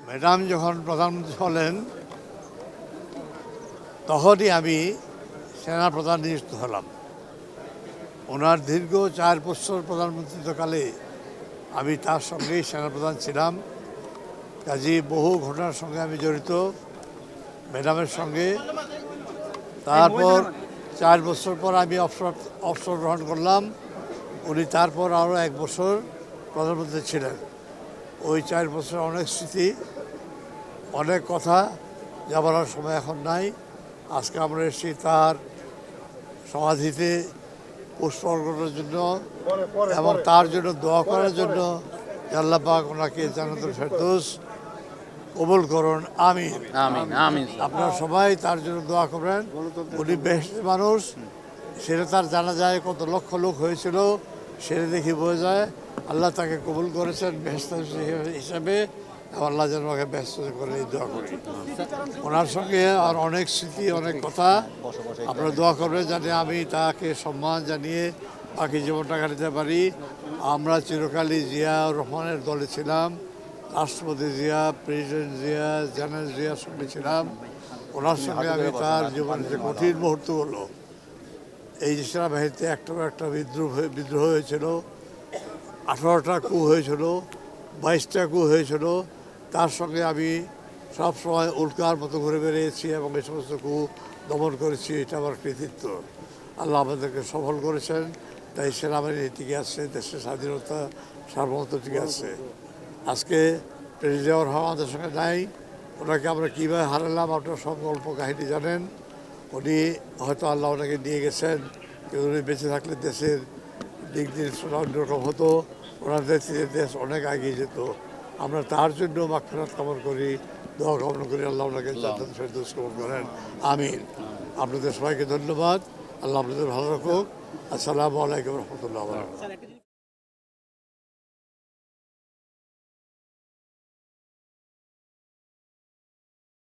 Madam যখন প্রধানমন্ত্রী হলেন তখনই আমি সেনাপ্রধান নিযুক্ত হলাম। ওনার দীর্ঘ 4 বছর প্রধানমন্ত্রীত্বকালে আমি তার সঙ্গেই সেনাপ্রধান ছিলাম। কাজেই বহু ঘটনার সঙ্গে আমি জড়িত ম্যাডামের সঙ্গে। তারপর 4 বছর পর আমি অবসর গ্রহণ করলাম। উনি তারপর আরও 1 বছর প্রধানমন্ত্রী ছিলেন। ওই 4 বছর অনেক স্মৃতি, অনেক কথা যা বলার সময় এখন নাই। আজকে আমরা এসেছি তার সমাধিতে পুষ্প অর্পণের জন্য এবং তার জন্য দোয়া করার জন্য। আল্লাহ পাক ওনাকে জান্নাতুল ফেরদৌস কবুল করুন, আমিন আমিন আমিন। আপনারা সবাই তার জন্য দোয়া করবেন। উনি বেহেশতের মানুষ, সেটা তার জানা যায় কত লক্ষ লোক হয়েছিল, সেটা দেখে বোঝা যায় আল্লাহ তাকে কবুল করেছেন বেহেশত হিসাবে। আল্লাহ যেন ওকে ব্যস্ত করে এই দোয়া করি। ওনার সঙ্গে আর অনেক স্মৃতি, অনেক কথা। আপনারা দোয়া করবেন যাতে আমি তাকে সম্মান জানিয়ে বাকি জীবনটা কাটাতে পারি। আমরা চিরকালই জিয়া রহমানের দলে ছিলাম, রাষ্ট্রপতি জিয়া, প্রেসিডেন্ট জিয়া, জেনারেল জিয়ার সঙ্গে ছিলাম। ওনার সঙ্গে আমি তার জীবনের যে কঠিন মুহূর্তগুলো, এই যে সেনাবাহিনীতে একটা বিদ্রোহ হয়েছিল, 18টা কূপ হয়েছিল, 22টা কূপ হয়েছিল, তার সঙ্গে আমি সবসময় উল্কার মতো ঘুরে বেরিয়েছি এবং এই সমস্ত কূপ দমন করেছি। এটা আমার কৃতিত্ব। আল্লাহ আমাদেরকে সফল করেছেন, তাই সেনাবাহিনী টিকে আছে, দেশের স্বাধীনতা সার্বভৌমত্ব টিকে আছে। আজকে প্রেসিডেন্ট রহমান আমাদের সঙ্গে নাই। ওনাকে আমরা কীভাবে হারালাম আপনার সব গল্প কাহিনী জানেন। উনি হয়তো আল্লাহ ওনাকে নিয়ে গেছেন, কিন্তু উনি বেঁচে থাকলে দেশের দিক দিন অন্যরকম হতো। ওনার দেশ অনেক এগিয়ে যেত। আমরা তার জন্য মাগফিরাত কামনা করি, দোয়া কামনা করি আল্লাহ ওনাকে জান্নাতুল ফেরদৌস কবুল করেন, আমিন। আপনাদের সবাইকে ধন্যবাদ। আল্লাহ আপনাদের ভালো রাখুক। আসসালামু আলাইকুম রহমতুল্লাহ।